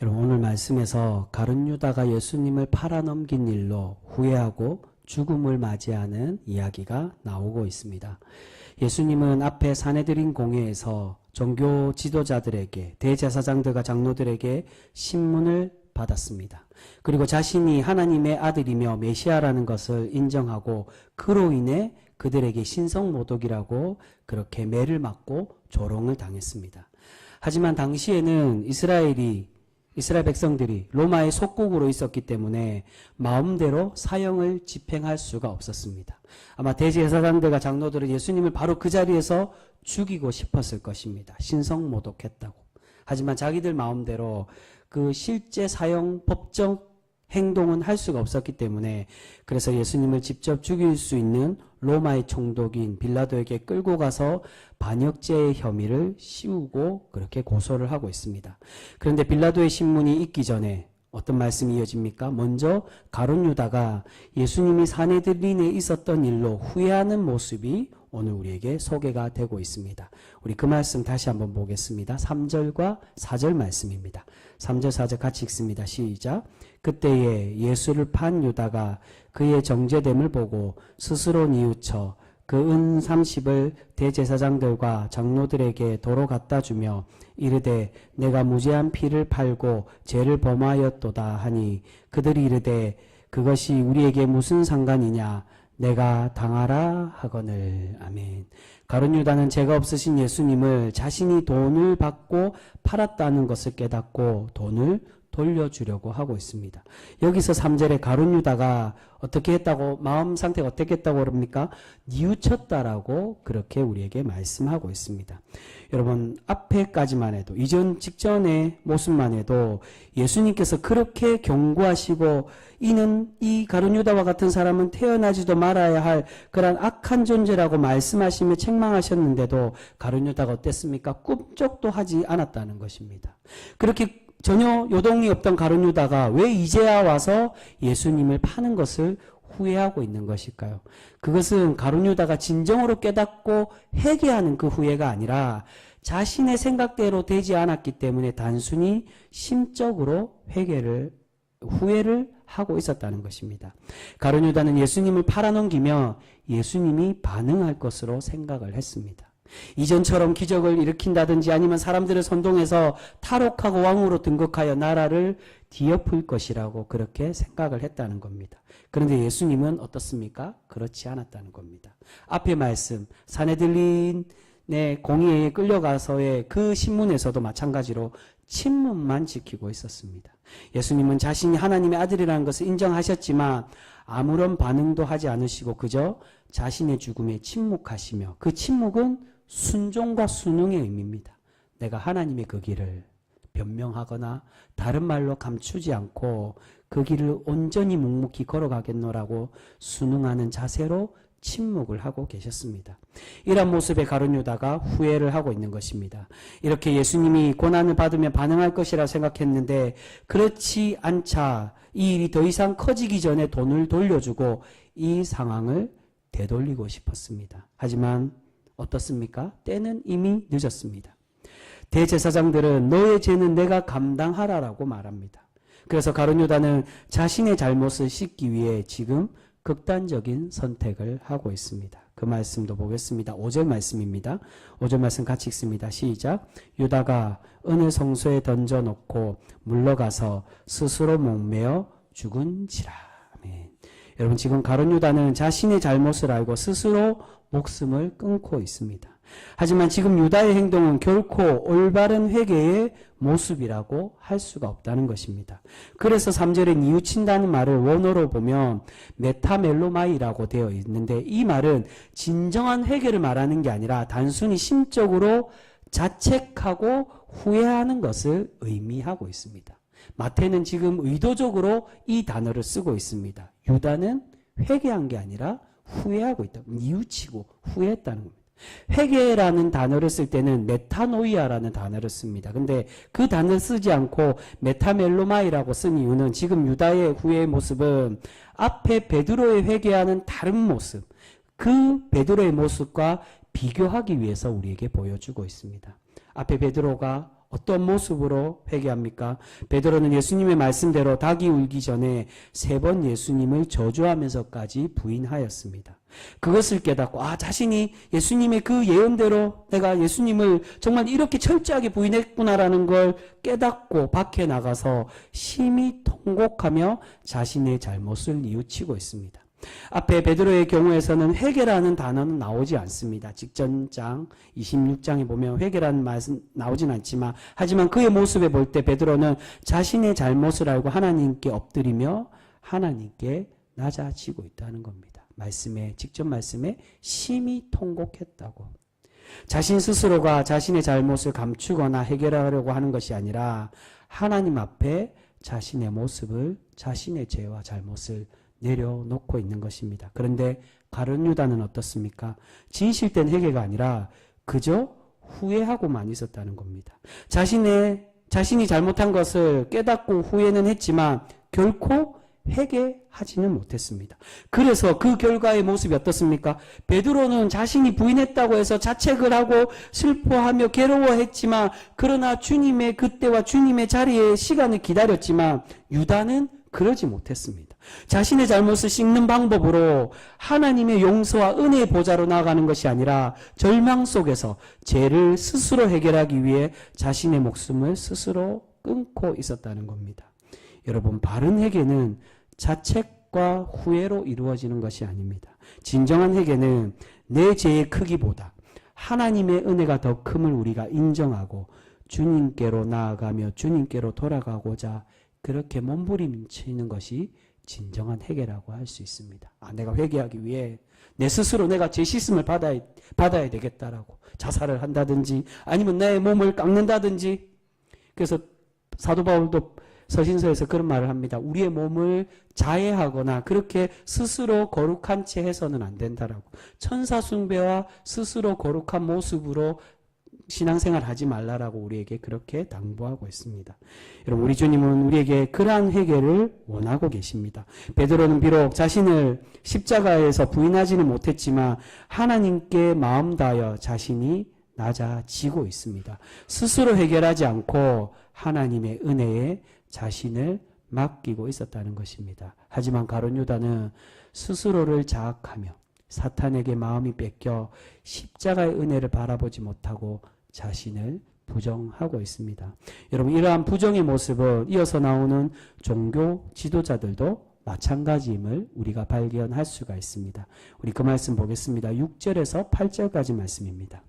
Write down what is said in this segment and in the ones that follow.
여러분, 오늘 말씀에서 가룟 유다가 예수님을 팔아넘긴 일로 후회하고 죽음을 맞이하는 이야기가 나오고 있습니다. 예수님은 앞에 사내들인 공회에서 종교 지도자들에게, 대제사장들과 장로들에게 신문을 받았습니다. 그리고 자신이 하나님의 아들이며 메시아라는 것을 인정하고 그로 인해 그들에게 신성모독이라고 그렇게 매를 맞고 조롱을 당했습니다. 하지만 당시에는 이스라엘 백성들이 로마의 속국으로 있었기 때문에 마음대로 사형을 집행할 수가 없었습니다. 아마 대제사장들과 장로들은 예수님을 바로 그 자리에서 죽이고 싶었을 것입니다. 신성모독했다고. 하지만 자기들 마음대로 그 실제 사형 법적 행동은 할 수가 없었기 때문에 그래서 예수님을 직접 죽일 수 있는 로마의 총독인 빌라도에게 끌고 가서 반역죄의 혐의를 씌우고 그렇게 고소를 하고 있습니다. 그런데 빌라도의 신문이 있기 전에 어떤 말씀이 이어집니까? 먼저 가룟 유다가 예수님이 사내들인에 있었던 일로 후회하는 모습이 오늘 우리에게 소개가 되고 있습니다. 우리 그 말씀 다시 한번 보겠습니다. 3절과 4절 말씀입니다. 3절 4절 같이 읽습니다. 시작. 그때에 예수를 판 유다가 그의 정죄됨을 보고 스스로 뉘우쳐 그 은 30을 대제사장들과 장로들에게 도로 갖다 주며 이르되 내가 무죄한 피를 팔고 죄를 범하였도다 하니 그들이 이르되 그것이 우리에게 무슨 상관이냐 내가 당하라 하거늘. 아멘. 가룟 유다는 죄가 없으신 예수님을 자신이 돈을 받고 팔았다는 것을 깨닫고 돈을 돌려주려고 하고 있습니다. 여기서 3절에 가룟 유다가 어떻게 했다고, 마음 상태가 어떻게 했다고 그럽니까? 뉘우쳤다라고 그렇게 우리에게 말씀하고 있습니다. 여러분, 앞에까지만 해도, 직전의 모습만 해도 예수님께서 그렇게 경고하시고 이 가룟 유다와 같은 사람은 태어나지도 말아야 할 그런 악한 존재라고 말씀하시며 책망하셨는데도 가룟 유다가 어땠습니까? 꿈쩍도 하지 않았다는 것입니다. 그렇게 전혀 요동이 없던 가룟 유다가 왜 이제야 와서 예수님을 파는 것을 후회하고 있는 것일까요? 그것은 가룟 유다가 진정으로 깨닫고 회개하는 그 후회가 아니라 자신의 생각대로 되지 않았기 때문에 단순히 심적으로 후회를 하고 있었다는 것입니다. 가룟 유다는 예수님을 팔아넘기며 예수님이 반응할 것으로 생각을 했습니다. 이전처럼 기적을 일으킨다든지 아니면 사람들을 선동해서 탈옥하고 왕으로 등극하여 나라를 뒤엎을 것이라고 그렇게 생각을 했다는 겁니다. 그런데 예수님은 어떻습니까? 그렇지 않았다는 겁니다. 앞의 말씀, 사내들린의 공의에 끌려가서의 그 신문에서도 마찬가지로 침묵만 지키고 있었습니다. 예수님은 자신이 하나님의 아들이라는 것을 인정하셨지만 아무런 반응도 하지 않으시고 그저 자신의 죽음에 침묵하시며, 그 침묵은 순종과 순응의 의미입니다. 내가 하나님의 그 길을 변명하거나 다른 말로 감추지 않고 그 길을 온전히 묵묵히 걸어가겠노라고 순응하는 자세로 침묵을 하고 계셨습니다. 이런 모습의 가룟 유다가 후회를 하고 있는 것입니다. 이렇게 예수님이 고난을 받으면 반응할 것이라 생각했는데 그렇지 않자 이 일이 더 이상 커지기 전에 돈을 돌려주고 이 상황을 되돌리고 싶었습니다. 하지만 어떻습니까? 때는 이미 늦었습니다. 대제사장들은 너의 죄는 내가 감당하라라고 말합니다. 그래서 가룟 유다는 자신의 잘못을 씻기 위해 지금 극단적인 선택을 하고 있습니다. 그 말씀도 보겠습니다. 5절 말씀입니다. 5절 말씀 같이 읽습니다. 시작. 유다가 은을 성소에 던져놓고 물러가서 스스로 목매어 죽은지라. 아멘. 여러분, 지금 가룟 유다는 자신의 잘못을 알고 스스로 목숨을 끊고 있습니다. 하지만 지금 유다의 행동은 결코 올바른 회개의 모습이라고 할 수가 없다는 것입니다. 그래서 3절에 뉘우친다는 말을 원어로 보면 메타멜로마이라고 되어 있는데 이 말은 진정한 회개를 말하는 게 아니라 단순히 심적으로 자책하고 후회하는 것을 의미하고 있습니다. 마태는 지금 의도적으로 이 단어를 쓰고 있습니다. 유다는 회개한 게 아니라 후회하고 있다. 뉘우치고 후회했다는 겁니다. 회개라는 단어를 쓸 때는 메타노이아라는 단어를 씁니다. 근데 그 단어를 쓰지 않고 메타멜로마이라고 쓴 이유는 지금 유다의 후회의 모습은 앞에 베드로의 회개하는 다른 모습, 그 베드로의 모습과 비교하기 위해서 우리에게 보여주고 있습니다. 앞에 베드로가 어떤 모습으로 회개합니까? 베드로는 예수님의 말씀대로 닭이 울기 전에 3번 예수님을 저주하면서까지 부인하였습니다. 그것을 깨닫고 자신이 예수님의 그 예언대로 내가 예수님을 정말 이렇게 철저하게 부인했구나라는 걸 깨닫고 밖에 나가서 심히 통곡하며 자신의 잘못을 뉘우치고 있습니다. 앞에 베드로의 경우에서는 회개라는 단어는 나오지 않습니다. 직전장 26장에 보면 회개라는 말은 나오진 않지만, 하지만 그의 모습에 볼 때 베드로는 자신의 잘못을 알고 하나님께 엎드리며 하나님께 낮아지고 있다는 겁니다. 직전 말씀에 심히 통곡했다고. 자신 스스로가 자신의 잘못을 감추거나 해결하려고 하는 것이 아니라 하나님 앞에 자신의 모습을, 자신의 죄와 잘못을 내려놓고 있는 것입니다. 그런데 가룟 유다는 어떻습니까? 진실된 회개가 아니라 그저 후회하고만 있었다는 겁니다. 자신이 잘못한 것을 깨닫고 후회는 했지만 결코 회개하지는 못했습니다. 그래서 그 결과의 모습이 어떻습니까? 베드로는 자신이 부인했다고 해서 자책을 하고 슬퍼하며 괴로워했지만, 그러나 주님의 그때와 주님의 자리에 시간을 기다렸지만 유다는 그러지 못했습니다. 자신의 잘못을 씻는 방법으로 하나님의 용서와 은혜의 보좌로 나아가는 것이 아니라 절망 속에서 죄를 스스로 해결하기 위해 자신의 목숨을 스스로 끊고 있었다는 겁니다. 여러분, 바른 회개는 자책과 후회로 이루어지는 것이 아닙니다. 진정한 회개는 내 죄의 크기보다 하나님의 은혜가 더 큼을 우리가 인정하고 주님께로 나아가며 주님께로 돌아가고자 그렇게 몸부림치는 것이 진정한 회개라고 할 수 있습니다. 내가 회개하기 위해 내 스스로 내가 죄 씻음을 받아야 되겠다라고 자살을 한다든지 아니면 내 몸을 깎는다든지. 그래서 사도 바울도 서신서에서 그런 말을 합니다. 우리의 몸을 자해하거나 그렇게 스스로 거룩한 채 해서는 안 된다라고. 천사 숭배와 스스로 거룩한 모습으로 신앙생활 하지 말라라고 우리에게 그렇게 당부하고 있습니다. 여러분, 우리 주님은 우리에게 그러한 회개를 원하고 계십니다. 베드로는 비록 자신을 십자가에서 부인하지는 못했지만 하나님께 마음 다하여 자신이 낮아지고 있습니다. 스스로 해결하지 않고 하나님의 은혜에 자신을 맡기고 있었다는 것입니다. 하지만 가룟 유다는 스스로를 자학하며 사탄에게 마음이 뺏겨 십자가의 은혜를 바라보지 못하고 자신을 부정하고 있습니다. 여러분, 이러한 부정의 모습을 이어서 나오는 종교 지도자들도 마찬가지임을 우리가 발견할 수가 있습니다. 우리 그 말씀 보겠습니다. 6절에서 8절까지 말씀입니다.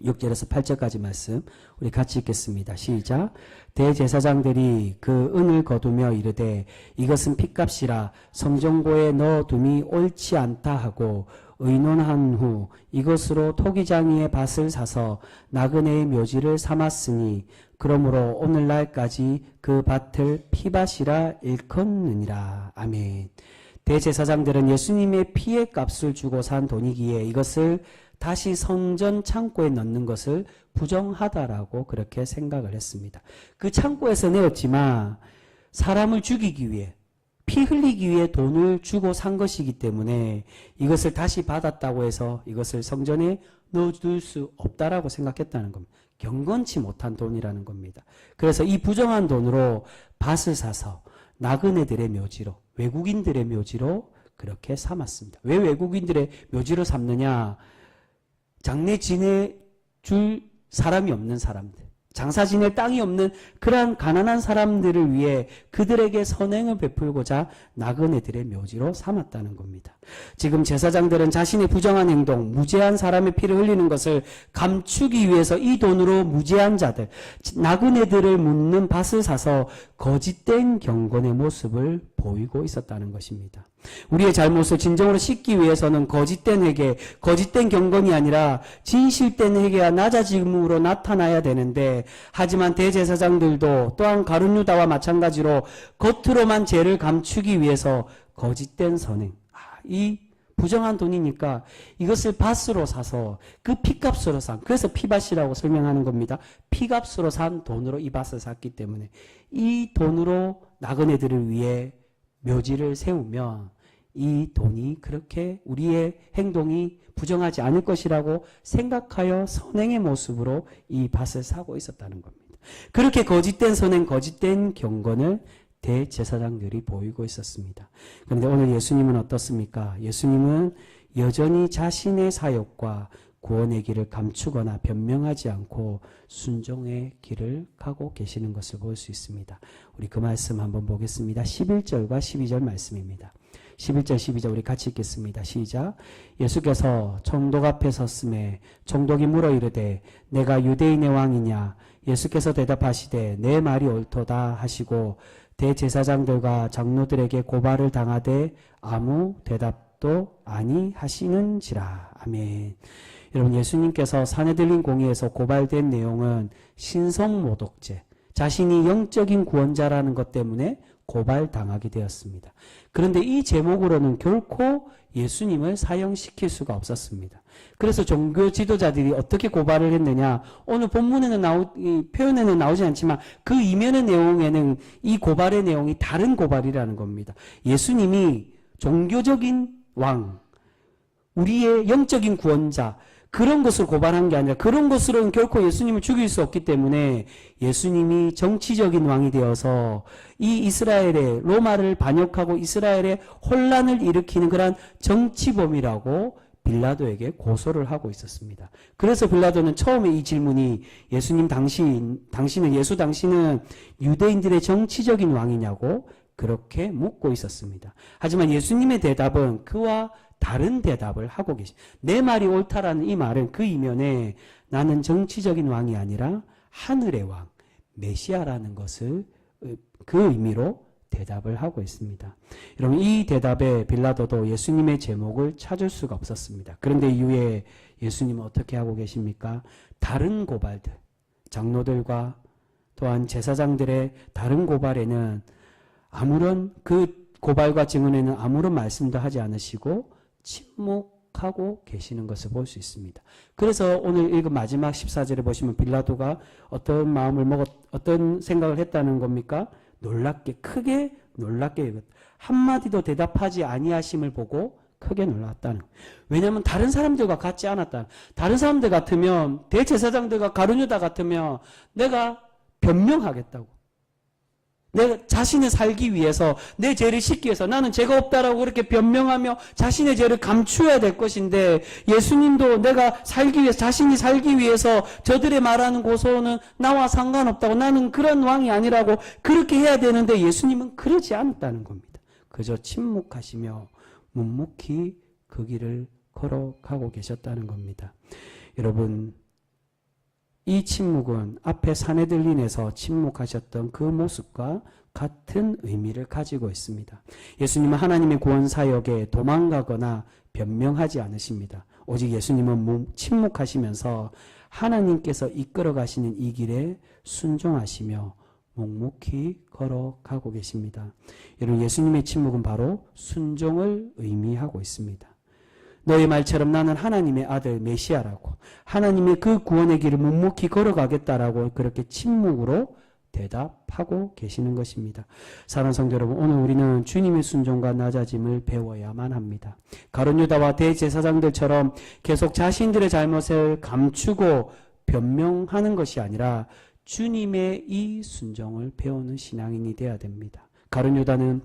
6절에서 8절까지 말씀 우리 같이 읽겠습니다. 시작. 대제사장들이 그 은을 거두며 이르되 이것은 핏값이라 성전고에 넣어둠이 옳지 않다 하고 의논한 후 이것으로 토기장이의 밭을 사서 나그네의 묘지를 삼았으니 그러므로 오늘날까지 그 밭을 피밭이라 일컫느니라. 아멘. 대제사장들은 예수님의 피의 값을 주고 산 돈이기에 이것을 다시 성전 창고에 넣는 것을 부정하다라고 그렇게 생각을 했습니다. 그 창고에서 내었지만 사람을 죽이기 위해, 피 흘리기 위해 돈을 주고 산 것이기 때문에 이것을 다시 받았다고 해서 이것을 성전에 넣어둘 수 없다라고 생각했다는 겁니다. 경건치 못한 돈이라는 겁니다. 그래서 이 부정한 돈으로 밭을 사서 나그네들의 묘지로, 외국인들의 묘지로 그렇게 삼았습니다. 왜 외국인들의 묘지로 삼느냐? 장례 지내줄 사람이 없는 사람들, 장사 지낼 땅이 없는 그러한 가난한 사람들을 위해 그들에게 선행을 베풀고자 나그네들의 묘지로 삼았다는 겁니다. 지금 제사장들은 자신의 부정한 행동, 무죄한 사람의 피를 흘리는 것을 감추기 위해서 이 돈으로 무죄한 자들, 나그네들을 묻는 밭을 사서 거짓된 경건의 모습을 보이고 있었다는 것입니다. 우리의 잘못을 진정으로 씻기 위해서는 거짓된 회개, 거짓된 경건이 아니라 진실된 회개와 낮아짐으로 나타나야 되는데, 하지만 대제사장들도 또한 가룟 유다와 마찬가지로 겉으로만 죄를 감추기 위해서 거짓된 선행, 이 부정한 돈이니까 이것을 밭으로 사서 그 피값으로 산, 그래서 피밭이라고 설명하는 겁니다. 피값으로 산 돈으로 이 밭을 샀기 때문에 이 돈으로 나그네들을 위해 묘지를 세우면 이 돈이 그렇게 우리의 행동이 부정하지 않을 것이라고 생각하여 선행의 모습으로 이 밭을 사고 있었다는 겁니다. 그렇게 거짓된 선행, 거짓된 경건을 대제사장들이 보이고 있었습니다. 그런데 오늘 예수님은 어떻습니까? 예수님은 여전히 자신의 사역과 구원의 길을 감추거나 변명하지 않고 순종의 길을 가고 계시는 것을 볼 수 있습니다. 우리 그 말씀 한번 보겠습니다. 11절과 12절 말씀입니다. 11절 12절 우리 같이 읽겠습니다. 시작. 예수께서 총독 앞에 섰음에 총독이 물어 이르되 내가 유대인의 왕이냐? 예수께서 대답하시되 내 말이 옳도다 하시고 대제사장들과 장로들에게 고발을 당하되 아무 대답도 아니하시는지라. 아멘. 여러분, 예수님께서 사내들린 공의에서 고발된 내용은 신성모독죄, 자신이 영적인 구원자라는 것 때문에 고발당하게 되었습니다. 그런데 이 제목으로는 결코 예수님을 사형시킬 수가 없었습니다. 그래서 종교 지도자들이 어떻게 고발을 했느냐, 오늘 본문에는 표현에는 나오지 않지만 그 이면의 내용에는 이 고발의 내용이 다른 고발이라는 겁니다. 예수님이 종교적인 왕, 우리의 영적인 구원자, 그런 것을 고발한 게 아니라 그런 것으로는 결코 예수님을 죽일 수 없기 때문에 예수님이 정치적인 왕이 되어서 이 이스라엘의 로마를 반역하고 이스라엘의 혼란을 일으키는 그러한 정치범이라고 빌라도에게 고소를 하고 있었습니다. 그래서 빌라도는 처음에 이 질문이 예수님 당신은 유대인들의 정치적인 왕이냐고 그렇게 묻고 있었습니다. 하지만 예수님의 대답은 그와 다른 대답을 하고 내 말이 옳다라는 이 말은 그 이면에 나는 정치적인 왕이 아니라 하늘의 왕, 메시아라는 것을 그 의미로 대답을 하고 있습니다. 여러분, 이 대답에 빌라도도 예수님의 제목을 찾을 수가 없었습니다. 그런데 이후에 예수님은 어떻게 하고 계십니까? 다른 고발들, 장로들과 또한 제사장들의 다른 고발에는 아무런 그 고발과 증언에는 아무런 말씀도 하지 않으시고 침묵하고 계시는 것을 볼 수 있습니다. 그래서 오늘 읽은 마지막 14절에 보시면 빌라도가 어떤 생각을 했다는 겁니까? 크게 놀랍게 한마디도 대답하지 아니하심을 보고 크게 놀랐다는 거예요. 왜냐하면 다른 사람들과 같지 않았다. 다른 사람들 같으면, 대제사장들과 가룟유다 같으면 내가 변명하겠다고. 내 자신을 살기 위해서, 내 죄를 씻기 위해서 나는 죄가 없다라고 그렇게 변명하며 자신의 죄를 감추어야 될 것인데, 예수님도 내가 살기 위해서, 자신이 살기 위해서 저들의 말하는 고소는 나와 상관없다고, 나는 그런 왕이 아니라고 그렇게 해야 되는데 예수님은 그러지 않았다는 겁니다. 그저 침묵하시며 묵묵히 그 길을 걸어가고 계셨다는 겁니다. 여러분, 이 침묵은 앞에 사내들린에서 침묵하셨던 그 모습과 같은 의미를 가지고 있습니다. 예수님은 하나님의 구원 사역에 도망가거나 변명하지 않으십니다. 오직 예수님은 침묵하시면서 하나님께서 이끌어 가시는 이 길에 순종하시며 묵묵히 걸어가고 계십니다. 여러분, 예수님의 침묵은 바로 순종을 의미하고 있습니다. 너의 말처럼 나는 하나님의 아들 메시아라고, 하나님의 그 구원의 길을 묵묵히 걸어가겠다라고 그렇게 침묵으로 대답하고 계시는 것입니다. 사랑하는 성도 여러분, 오늘 우리는 주님의 순종과 낮아짐을 배워야만 합니다. 가룟유다와 대제사장들처럼 계속 자신들의 잘못을 감추고 변명하는 것이 아니라 주님의 이 순종을 배우는 신앙인이 되어야 됩니다. 가룟유다는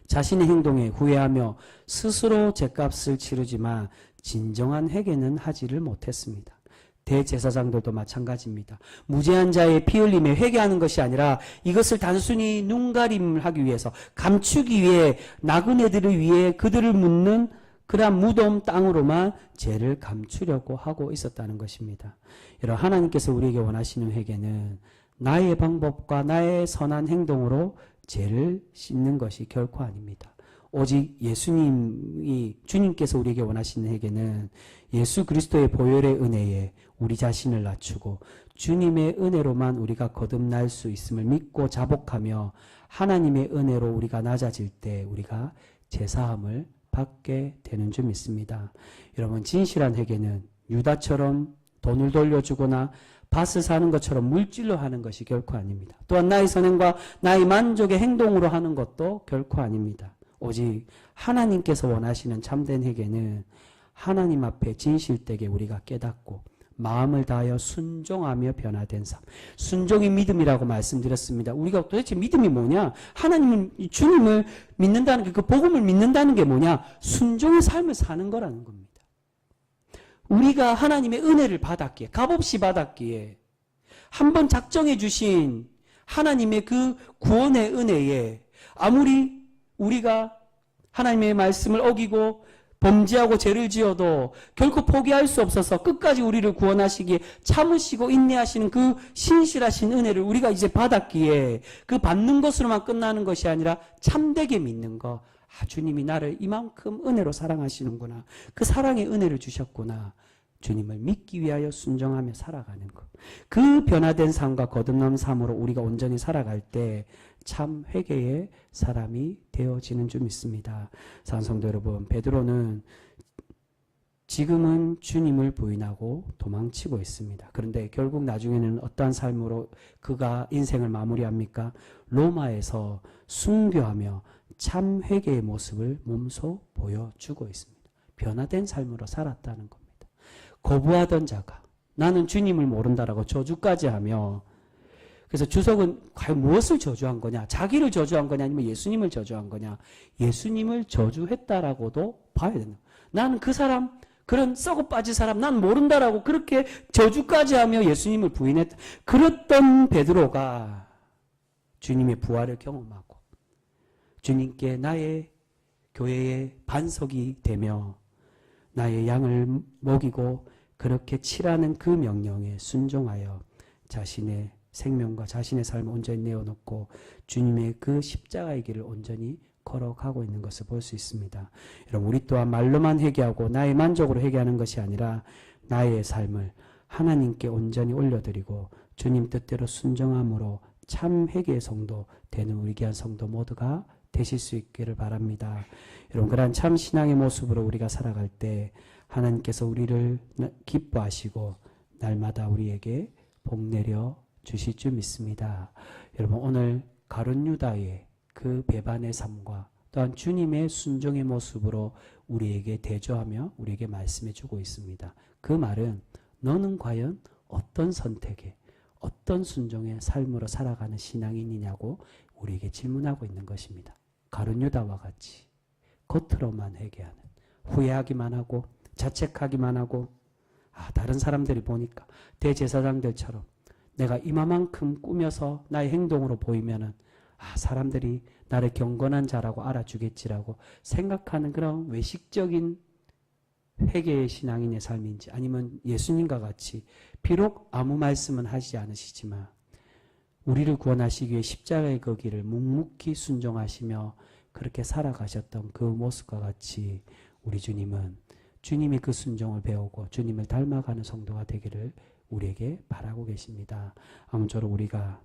자신의 행동에 후회하며 스스로 죗값을 치르지만 진정한 회개는 하지를 못했습니다. 대제사장들도 마찬가지입니다. 무죄한 자의 피 흘림에 회개하는 것이 아니라 이것을 단순히 눈가림을 하기 위해서, 감추기 위해, 나그네들을 위해 그들을 묻는 그러한 무덤 땅으로만 죄를 감추려고 하고 있었다는 것입니다. 여러분, 하나님께서 우리에게 원하시는 회개는 나의 방법과 나의 선한 행동으로 죄를 씻는 것이 결코 아닙니다. 오직 주님께서 우리에게 원하시는 회개는 예수 그리스도의 보혈의 은혜에 우리 자신을 낮추고 주님의 은혜로만 우리가 거듭날 수 있음을 믿고 자복하며 하나님의 은혜로 우리가 낮아질 때 우리가 제사함을 받게 되는 줄 믿습니다. 여러분, 진실한 회개는 유다처럼 돈을 돌려주거나 밭을 사는 것처럼 물질로 하는 것이 결코 아닙니다. 또한 나의 선행과 나의 만족의 행동으로 하는 것도 결코 아닙니다. 오직 하나님께서 원하시는 참된 회개는 하나님 앞에 진실되게 우리가 깨닫고 마음을 다하여 순종하며 변화된 삶. 순종이 믿음이라고 말씀드렸습니다. 우리가 도대체 믿음이 뭐냐? 하나님을, 주님을 믿는다는 게, 그 복음을 믿는다는 게 뭐냐? 순종의 삶을 사는 거라는 겁니다. 우리가 하나님의 은혜를 받았기에, 값없이 받았기에, 한번 작정해 주신 하나님의 그 구원의 은혜에 아무리 우리가 하나님의 말씀을 어기고 범죄하고 죄를 지어도 결코 포기할 수 없어서 끝까지 우리를 구원하시기에 참으시고 인내하시는 그 신실하신 은혜를 우리가 이제 받았기에 그 받는 것으로만 끝나는 것이 아니라 참되게 믿는 것. 아, 주님이 나를 이만큼 은혜로 사랑하시는구나. 그 사랑의 은혜를 주셨구나. 주님을 믿기 위하여 순종하며 살아가는 것. 그 변화된 삶과 거듭난 삶으로 우리가 온전히 살아갈 때 참 회개의 사람이 되어지는 줄 믿습니다. 사랑하는 성도 여러분, 베드로는 지금은 주님을 부인하고 도망치고 있습니다. 그런데 결국 나중에는 어떠한 삶으로 그가 인생을 마무리합니까? 로마에서 순교하며 참 회개의 모습을 몸소 보여주고 있습니다. 변화된 삶으로 살았다는 겁니다. 거부하던 자가 나는 주님을 모른다라고 저주까지 하며, 그래서 주석은 과연 무엇을 저주한 거냐? 자기를 저주한 거냐? 아니면 예수님을 저주한 거냐? 예수님을 저주했다라고도 봐야 된다. 나는 그 사람, 그런 썩어 빠진 사람 난 모른다라고 그렇게 저주까지 하며 예수님을 부인했다. 그랬던 베드로가 주님의 부활을 경험하고 주님께 나의 교회의 반석이 되며 나의 양을 먹이고 그렇게 치라는 그 명령에 순종하여 자신의 생명과 자신의 삶을 온전히 내어놓고 주님의 그 십자가의 길을 온전히 걸어가고 있는 것을 볼 수 있습니다. 여러분, 우리 또한 말로만 회개하고 나의 만족으로 회개하는 것이 아니라 나의 삶을 하나님께 온전히 올려드리고 주님 뜻대로 순종함으로 참 회개의 성도 되는 우리 귀한 성도 모두가 되실 수 있기를 바랍니다. 여러분, 그러한 참 신앙의 모습으로 우리가 살아갈 때 하나님께서 우리를 기뻐하시고 날마다 우리에게 복 내려 주실 줄 믿습니다. 여러분, 오늘 가룟 유다의 그 배반의 삶과 또한 주님의 순종의 모습으로 우리에게 대조하며 우리에게 말씀해 주고 있습니다. 그 말은 너는 과연 어떤 선택에 어떤 순종의 삶으로 살아가는 신앙인이냐고 우리에게 질문하고 있는 것입니다. 가룟 유다와 같이 겉으로만 회개하는, 후회하기만 하고 자책하기만 하고, 다른 사람들이 보니까 대제사장들처럼 내가 이만큼 꾸며서 나의 행동으로 보이면은 사람들이 나를 경건한 자라고 알아주겠지라고 생각하는 그런 외식적인 회개의 신앙인의 삶인지, 아니면 예수님과 같이 비록 아무 말씀은 하시지 않으시지만 우리를 구원하시기 위해 십자가의 그 길을 묵묵히 순종하시며 그렇게 살아가셨던 그 모습과 같이 우리 주님은 주님이 그 순종을 배우고 주님을 닮아가는 성도가 되기를 우리에게 바라고 계십니다. 아무쪼록 우리가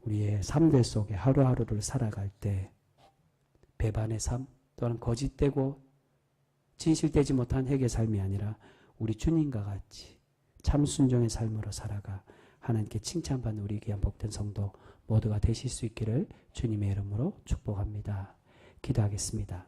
우리의 삶들 속에 하루하루를 살아갈 때 배반의 삶 또한 거짓되고 진실되지 못한 회개의 삶이 아니라 우리 주님과 같이 참 순종의 삶으로 살아가 하나님께 칭찬받는 우리 귀한 복된 성도 모두가 되실 수 있기를 주님의 이름으로 축복합니다. 기도하겠습니다.